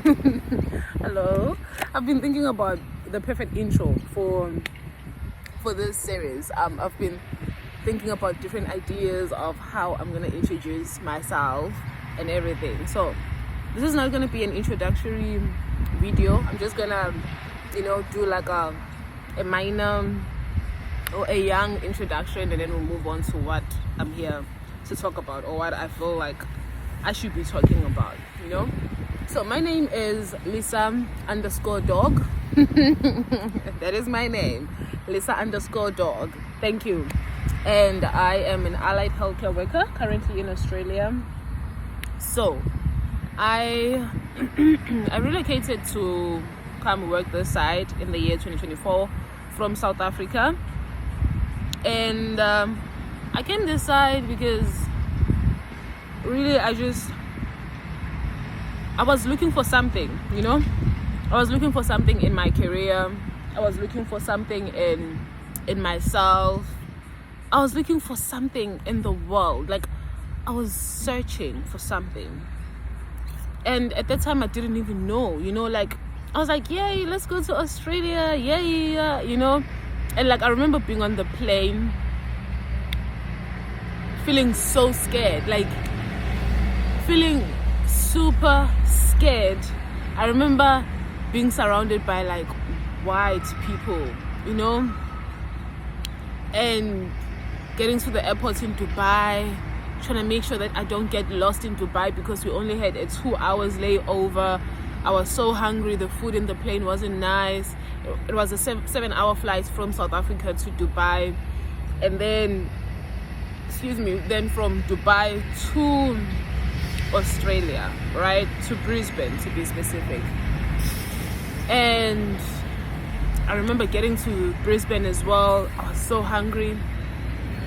Hello. I've been thinking about the perfect intro for this series. I've been thinking about different ideas of how I'm gonna introduce myself and everything. So this is not gonna be an introductory video. I'm just gonna, do like a minor or a young introduction, and then we'll move on to what I'm here to talk about or what I feel like I should be talking about. So my name is Lisa_dog. That is my name, Lisa_dog. Thank you. And I am an allied healthcare worker currently in Australia. So I relocated to come work this side in the year 2024 from South Africa. And I can decide because really I was looking for something, I was looking for something in my career. I was looking for something in myself. I was looking for something in the world. Like, I was searching for something. And at that time, I didn't even know, I was like, yay, let's go to Australia. Yay, And like, I remember being on the plane, feeling so scared, like feeling super scared. I remember being surrounded by like white people, and getting to the airport in Dubai, trying to make sure that I don't get lost in Dubai because we only had a 2 hours layover. I was so hungry. The food in the plane wasn't nice. It was a 7-hour flight from South Africa to Dubai, and then from Dubai to Australia, right, to Brisbane to be specific. And I remember getting to Brisbane as well. I was so hungry.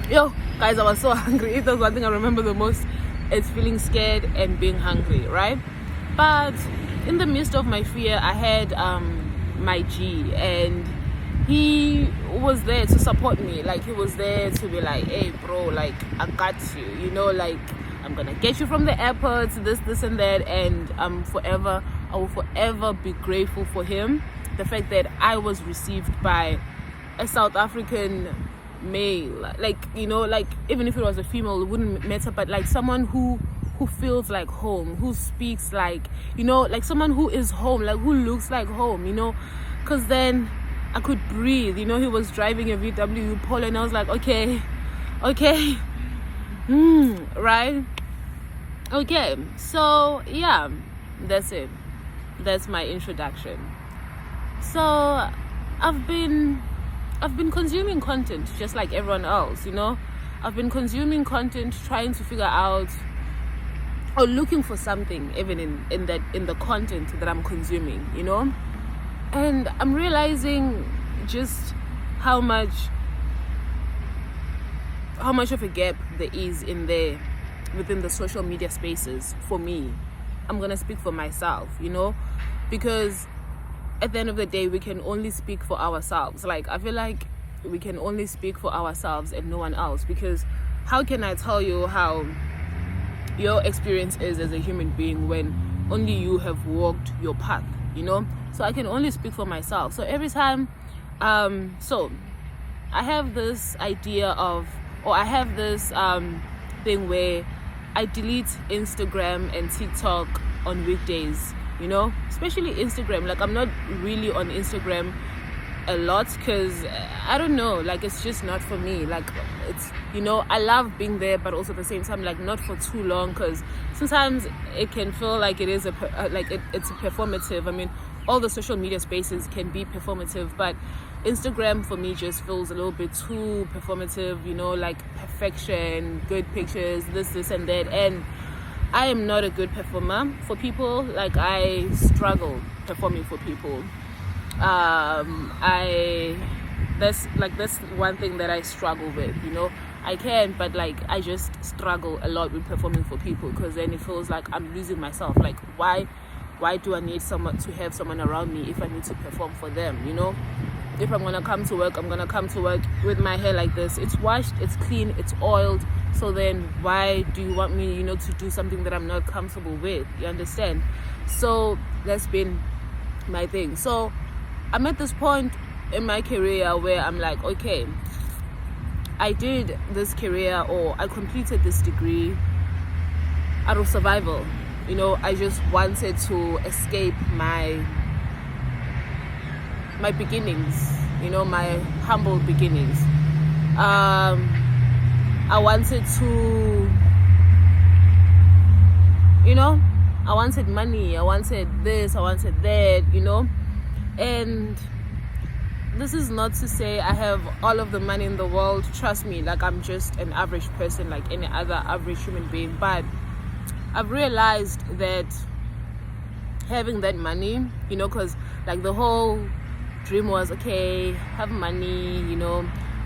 Guys, I was so hungry. If there's one thing I remember the most, it's feeling scared and being hungry, right? But in the midst of my fear, I had my G, and he was there to support me. Like, he was there to be like, hey bro, like, I got you, like, I'm gonna get you from the airport, this and that. And I will forever be grateful for him. The fact that I was received by a South African male, like, even if it was a female, it wouldn't matter, but like someone who feels like home, who speaks like, like someone who is home, like who looks like home, because then I could breathe. He was driving a VW Polo, and I was like, okay, right? Okay, so yeah, that's it. That's my introduction. So I've been consuming content just like everyone else, I've been consuming content, trying to figure out or looking for something even in the content that I'm consuming, and I'm realizing just how much of a gap there is in there within the social media spaces. For me, I'm gonna speak for myself, because at the end of the day, we can only speak for ourselves. Like, I feel like we can only speak for ourselves and no one else, because how can I tell you how your experience is as a human being when only you have walked your path, So I can only speak for myself. So every time so I have this idea I have this thing where I delete Instagram and TikTok on weekdays, especially Instagram. Like, I'm not really on Instagram a lot because I don't know, like, it's just not for me. Like, it's, I love being there, but also at the same time, like, not for too long, because sometimes it can feel like it is it's performative. I mean, all the social media spaces can be performative, but Instagram for me just feels a little bit too performative, like perfection, good pictures, this and that. And I am not a good performer for people. Like, I struggle performing for people. That's one thing that I struggle with, I can, but like, I just struggle a lot with performing for people, because then it feels like I'm losing myself. Like, why do I need to have someone around me if I need to perform for them? If I'm gonna come to work, I'm gonna come to work with my hair like this. It's washed, it's clean, it's oiled, So then why do you want me, to do something that I'm not comfortable with? You understand? So that's been my thing. So I'm at this point in my career where I'm like, okay, I did this career, or I completed this degree out of survival. I just wanted to escape my beginnings, my humble beginnings. I wanted to, I wanted money, I wanted this, I wanted that, and this is not to say I have all of the money in the world. Trust me, like, I'm just an average person like any other average human being. But I've realized that having that money, because like the whole dream was, okay, have money,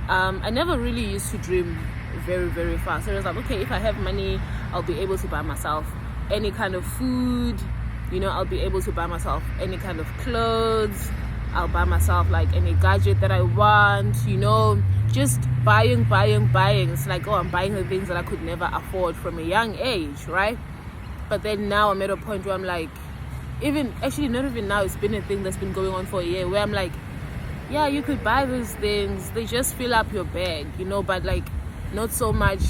I never really used to dream very, very fast. So it was like, okay, if I have money, I'll be able to buy myself any kind of food, I'll be able to buy myself any kind of clothes, I'll buy myself like any gadget that I want, just buying. It's like, oh, I'm buying the things that I could never afford from a young age, right? But then now I'm at a point where I'm like, not even now, it's been a thing that's been going on for a year, where I'm like, yeah, you could buy these things, they just fill up your bag, but like not so much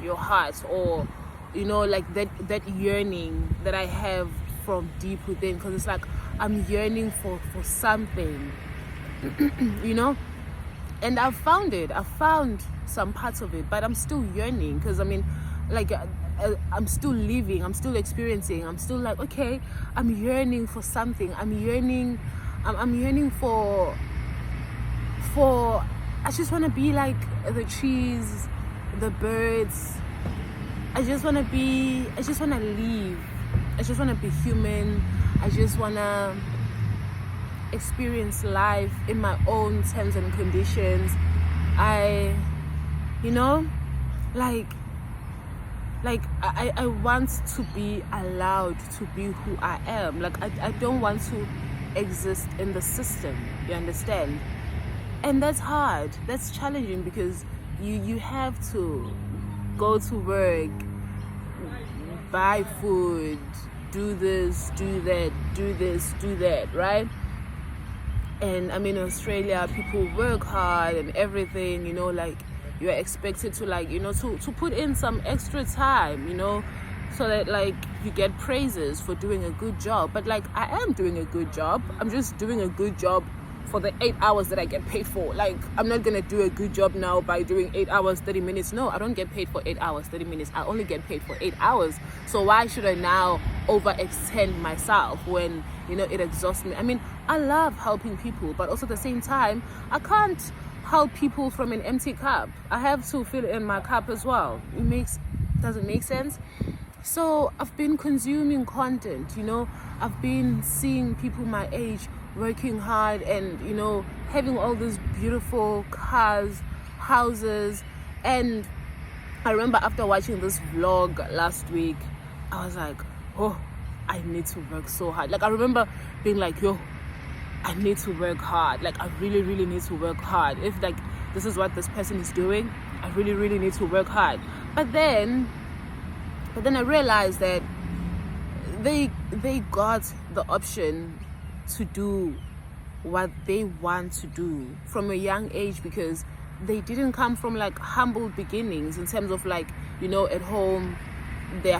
your heart, or like that yearning that I have from deep within, because it's like I'm yearning for something, and I've found some parts of it, but I'm still yearning, because I'm still living, I'm still experiencing, I'm still like, okay, I'm yearning for something, I'm yearning for I just want to be like the trees, the birds. I just want to live, I just want to be human. I just want to experience life in my own terms and conditions. I want to be allowed to be who I am. Like, I don't want to exist in the system, you understand? And that's hard, that's challenging, because you have to go to work, buy food, do this, do that, right? And in Australia, people work hard and everything, like you're expected to to put in some extra time, so that like you get praises for doing a good job. But like, I am doing a good job, I'm just doing a good job for the 8 hours that I get paid for. Like, I'm not gonna do a good job now by doing 8 hours 30 minutes. No, I don't get paid for 8 hours 30 minutes. I only get paid for 8 hours. So why should I now overextend myself when it exhausts me? I love helping people, but also at the same time, I can't help people from an empty cup. I have to fill in my cup as well. Does it make sense? So I've been consuming content, I've been seeing people my age working hard and having all these beautiful cars, houses. And I remember after watching this vlog last week, I was like, oh, I need to work so hard. Like, I remember being like, yo, I need to work hard. Like, I really, really need to work hard. If like this is what this person is doing, I really, really need to work hard. But then I realized that they got the option to do what they want to do from a young age, because they didn't come from like humble beginnings in terms of like, at home their